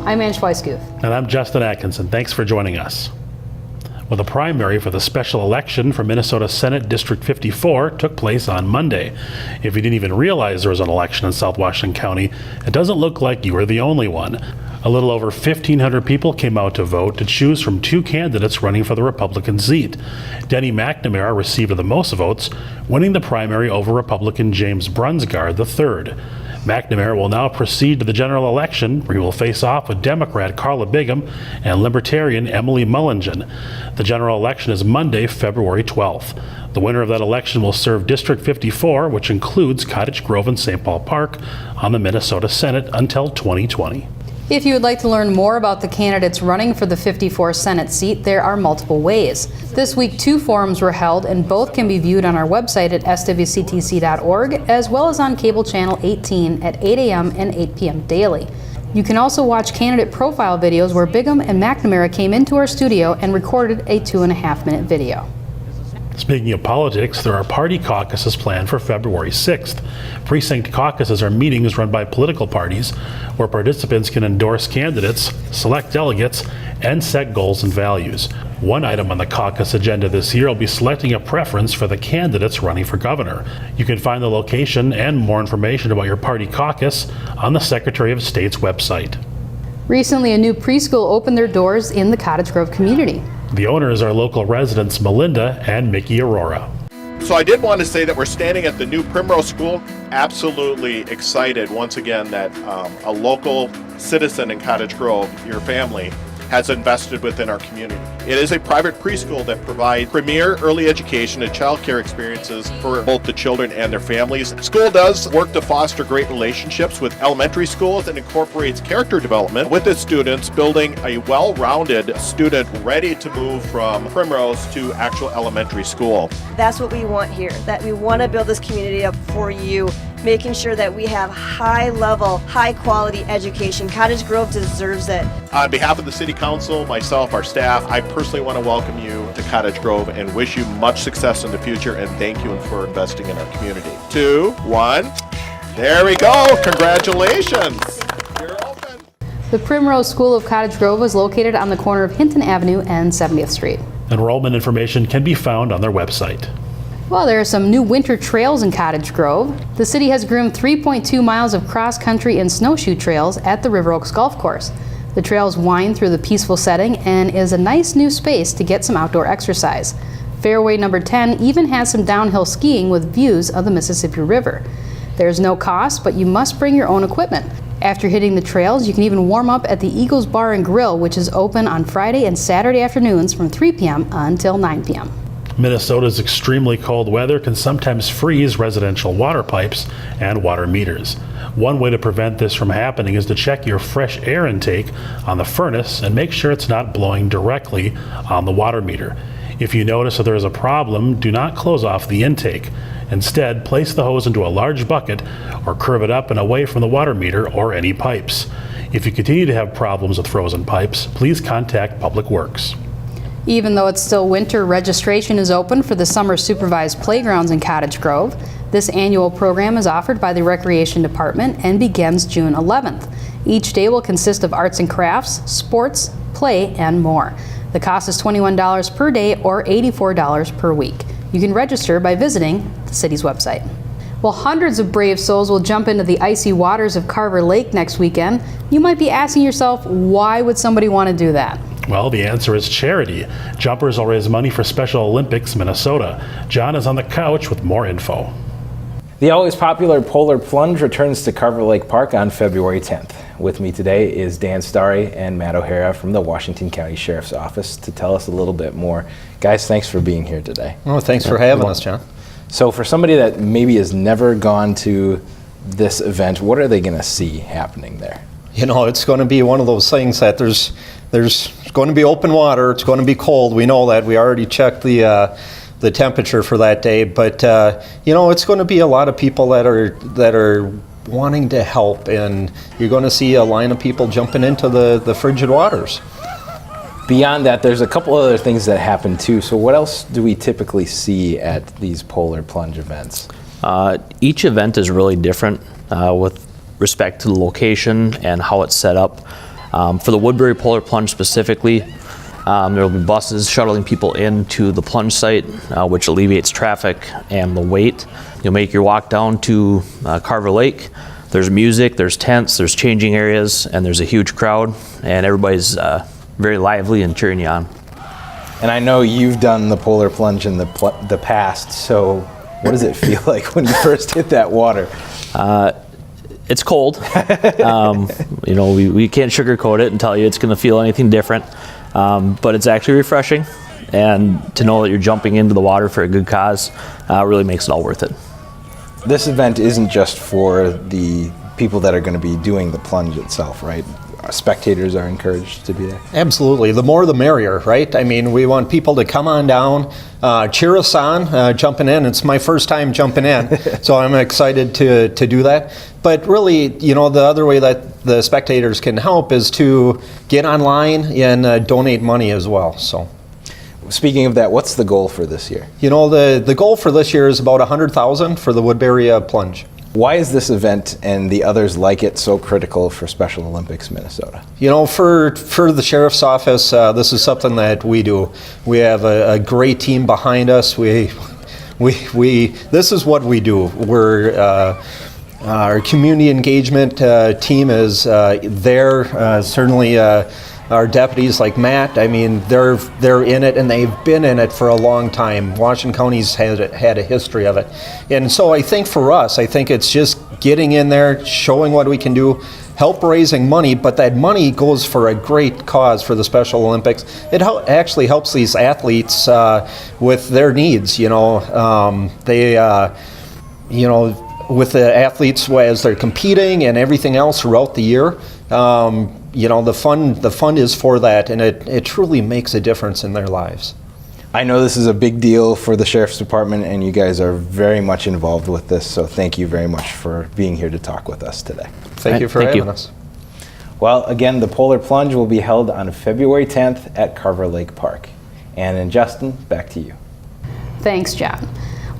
I'm Ange Weisguth. And I'm Justin Atkinson. Thanks for joining us. Well, the primary for the special election for Minnesota Senate District 54 took place on Monday. If you didn't even realize there was an election in South Washington County, it doesn't look like you were the only one. A little over 1,500 people came out to vote to choose from two candidates running for the Republican seat. Denny McNamara received the most votes, winning the primary over Republican James Brunsgaard III. McNamara will now proceed to the general election, where he will face off with Democrat Carla Bigham and Libertarian Emily Mullingen. The general election is Monday, February 12th. The winner of that election will serve District 54, which includes Cottage Grove and St. Paul Park, on the Minnesota Senate until 2020. If you would like to learn more about the candidates running for the 54 Senate seat, there are multiple ways. This week, 2 forums were held, and both can be viewed on our website at swctc.org, as well as on cable channel 18 at 8 a.m. and 8 p.m. daily. You can also watch candidate profile videos where Bigham and McNamara came into our studio and recorded a 2.5-minute video. Speaking of politics, there are party caucuses planned for February 6th. Precinct caucuses are meetings run by political parties where participants can endorse candidates, select delegates, and set goals and values. One item on the caucus agenda this year will be selecting a preference for the candidates running for governor. You can find the location and more information about your party caucus on the Secretary of State's website. Recently, a new preschool opened their doors in the Cottage Grove community. The owners are local residents Melinda and Mickey Aurora. So I did want to say that we're standing at the new Primrose School. Absolutely excited once again that a local citizen in Cottage Grove, your family, has invested within our community. It is a private preschool that provides premier early education and child care experiences for both the children and their families. School does work to foster great relationships with elementary schools and incorporates character development with its students, building a well-rounded student ready to move from Primrose to actual elementary school. That's what we want here, that we want to build this community up for you, making sure that we have high-level, high-quality education. Cottage Grove deserves it. On behalf of the City Council, myself, our staff, I personally want to welcome you to Cottage Grove and wish you much success in the future, and thank you for investing in our community. 2, 1, there we go, congratulations. You're open. The Primrose School of Cottage Grove is located on the corner of Hinton Avenue and 70th Street. Enrollment information can be found on their website. Well, there are some new winter trails in Cottage Grove. The city has groomed 3.2 miles of cross-country and snowshoe trails at the River Oaks Golf Course. The trails wind through the peaceful setting and is a nice new space to get some outdoor exercise. Fairway number 10 even has some downhill skiing with views of the Mississippi River. There's no cost, but you must bring your own equipment. After hitting the trails, you can even warm up at the Eagles Bar and Grill, which is open on Friday and Saturday afternoons from 3 p.m. until 9 p.m. Minnesota's extremely cold weather can sometimes freeze residential water pipes and water meters. One way to prevent this from happening is to check your fresh air intake on the furnace and make sure it's not blowing directly on the water meter. If you notice that there is a problem, do not close off the intake. Instead, place the hose into a large bucket or curve it up and away from the water meter or any pipes. If you continue to have problems with frozen pipes, please contact Public Works. Even though it's still winter, registration is open for the summer supervised playgrounds in Cottage Grove. This annual program is offered by the Recreation Department and begins June 11th. Each day will consist of arts and crafts, sports, play, and more. The cost is $21 per day or $84 per week. You can register by visiting the city's website. Well, hundreds of brave souls will jump into the icy waters of Carver Lake next weekend. You might be asking yourself, why would somebody want to do that? Well, the answer is charity. Jumpers will raise money for Special Olympics Minnesota. John is on the couch with more info. The always popular Polar Plunge returns to Carver Lake Park on February 10th. With me today is Dan Starry and Matt O'Hara from the Washington County Sheriff's Office to tell us a little bit more. Guys, thanks for being here today. Oh, thanks for having us, John. So for somebody that maybe has never gone to this event, what are they going to see happening there? You know, it's going to be one of those things that there's going to be open water. It's going to be cold. We know that. We already checked the temperature for that day. But you know, it's going to be a lot of people that are wanting to help, and you're going to see a line of people jumping into the frigid waters. Beyond that, there's a couple other things that happen too. So what else do we typically see at these Polar Plunge events? Each event is really different with respect to the location and how it's set up. For the Woodbury Polar Plunge specifically, there will be buses shuttling people into the plunge site, which alleviates traffic and the wait. You'll make your walk down to Carver Lake. There's music, there's tents, there's changing areas, and there's a huge crowd, and everybody's very lively and cheering you on. And I know you've done the polar plunge in the past, so what does it feel like when you first hit that water? It's cold. You know, we can't sugarcoat it and tell you it's going to feel anything different, but it's actually refreshing, and to know that you're jumping into the water for a good cause really makes it all worth it. This event isn't just for the people that are going to be doing the plunge itself, right? Spectators are encouraged to be there. Absolutely. The more the merrier, right? I mean, we want people to come on down, cheer us on, jumping in. It's my first time jumping in, so I'm excited to do that. But really, you know, the other way that the spectators can help is to get online and donate money as well. So, speaking of that, what's the goal for this year? you know, the goal for this year is about $100,000 for the Woodbury Plunge. Why is this event and the others like it so critical for Special Olympics Minnesota? You know, for the Sheriff's Office, this is something that we do. We have a great team behind us. We this is what we do. Our community engagement team is there. Certainly, our deputies like Matt, I mean, they're in it, and they've been in it for a long time. Washington County's had a history of it. And so I think for us, I think it's just getting in there, showing what we can do, help raising money, but that money goes for a great cause for the Special Olympics. It actually helps these athletes with their needs, you know. You know, with the athletes as they're competing and everything else throughout the year, you know, the fund is for that, and it truly makes a difference in their lives. I know this is a big deal for the Sheriff's Department, and you guys are very much involved with this, so thank you very much for being here to talk with us today. Thank you for having us. Well, again, the Polar Plunge will be held on February 10th at Carver Lake Park. Ann and Justin, back to you. Thanks, John.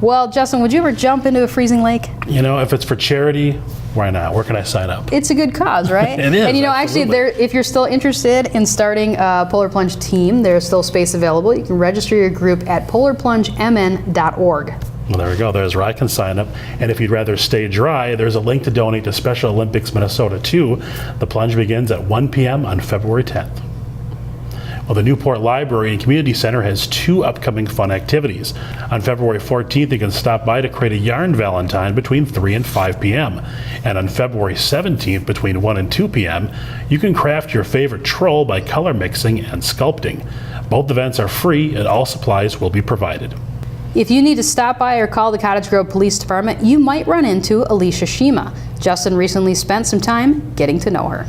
Well, Justin, would you ever jump into a freezing lake? You know, if it's for charity, why not? Where can I sign up? It's a good cause, right? It is, and you know, absolutely. actually, if you're still interested in starting a Polar Plunge team, there's still space available. You can register your group at polarplungemn.org. Well, there we go. There's where I can sign up. And if you'd rather stay dry, there's a link to donate to Special Olympics Minnesota too. The plunge begins at 1 p.m. on February 10th. Well, the Newport Library and Community Center has 2 upcoming fun activities. On February 14th, you can stop by to create a yarn valentine between 3 and 5 p.m. And on February 17th, between 1 and 2 p.m., you can craft your favorite troll by color mixing and sculpting. Both events are free, and all supplies will be provided. If you need to stop by or call the Cottage Grove Police Department, you might run into Alysha Schyma. Justin recently spent some time getting to know her.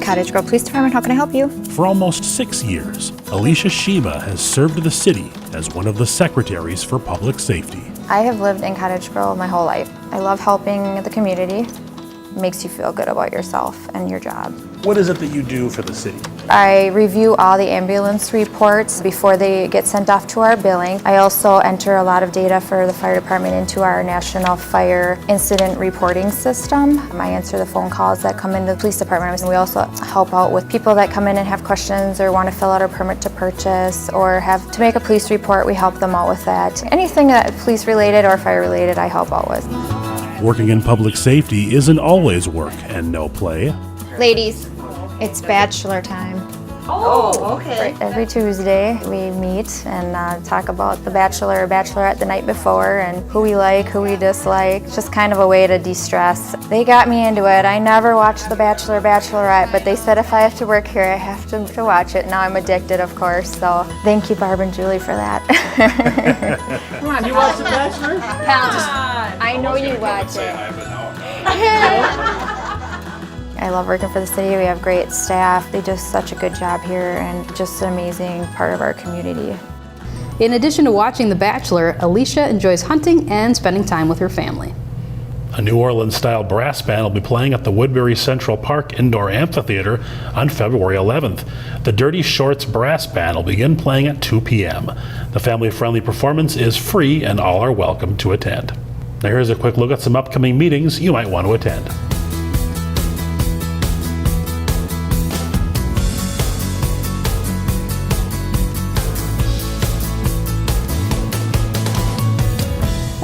Cottage Grove Police Department, how can I help you? For almost 6 years, Alysha Schyma has served the city as one of the secretaries for public safety. I have lived in Cottage Grove my whole life. I love helping the community. It makes you feel good about yourself and your job. What is it that you do for the city? I review all the ambulance reports before they get sent off to our billing. I also enter a lot of data for the fire department into our National Fire Incident Reporting System. I answer the phone calls that come into the police department, and we also help out with people that come in and have questions or want to fill out a permit to purchase or have to make a police report. We help them out with that. Anything that police related or fire related, I help out with. Working in public safety isn't always work and no play. Ladies, it's bachelor time. Oh, okay. Every Tuesday we meet and talk about the bachelor or bachelorette the night before and who we like, who we dislike. It's just kind of a way to de-stress. They got me into it. I never watched The Bachelor, Bachelorette, but they said if I have to work here, I have to watch it. Now I'm addicted, of course, so thank you, Barb and Julie, for that. Come on, you watch The Bachelor? I know you watch it. I love working for the city. We have great staff. They do such a good job here and just an amazing part of our community. In addition to watching The Bachelor, Alysha enjoys hunting and spending time with her family. A New Orleans-style brass band will be playing at the Woodbury Central Park Indoor Amphitheater on February 11th. The Dirty Shorts Brass Band will begin playing at 2 p.m. The family-friendly performance is free and all are welcome to attend. Now here's a quick look at some upcoming meetings you might want to attend.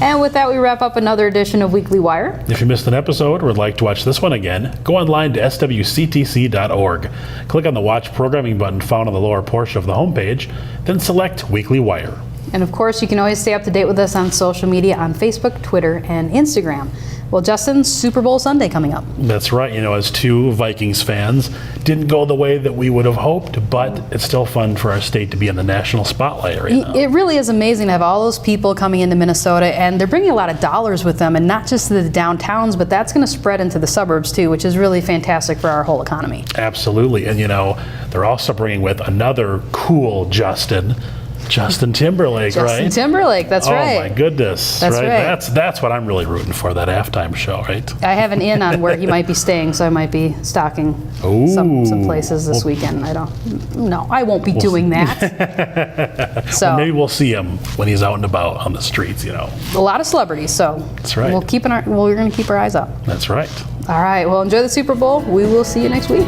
And with that, we wrap up another edition of Weekly Wire. If you missed an episode or would like to watch this one again, go online to swctc.org. Click on the Watch Programming button found on the lower portion of the homepage, then select Weekly Wire. And of course, you can always stay up to date with us on social media on Facebook, Twitter, and Instagram. Well, Justin, Super Bowl Sunday coming up. That's right. As two Vikings fans, didn't go the way that we would have hoped, but it's still fun for our state to be in the national spotlight right now. It really is amazing to have all those people coming into Minnesota, and they're bringing a lot of dollars with them, and not just to the downtowns, but that's going to spread into the suburbs too, which is really fantastic for our whole economy. Absolutely. And they're also bringing with another cool Justin Timberlake, right? Justin Timberlake, that's right. Oh my goodness. That's right. That's what I'm really rooting for, that halftime show, right? I have an in on where he might be staying, so I might be stalking some places this weekend. I won't be doing that. So Well, maybe we'll see him when he's out and about on the streets, A lot of celebrities, so that's right. we're going to keep our eyes up. That's right. All right, well, enjoy the Super Bowl. We will see you next week.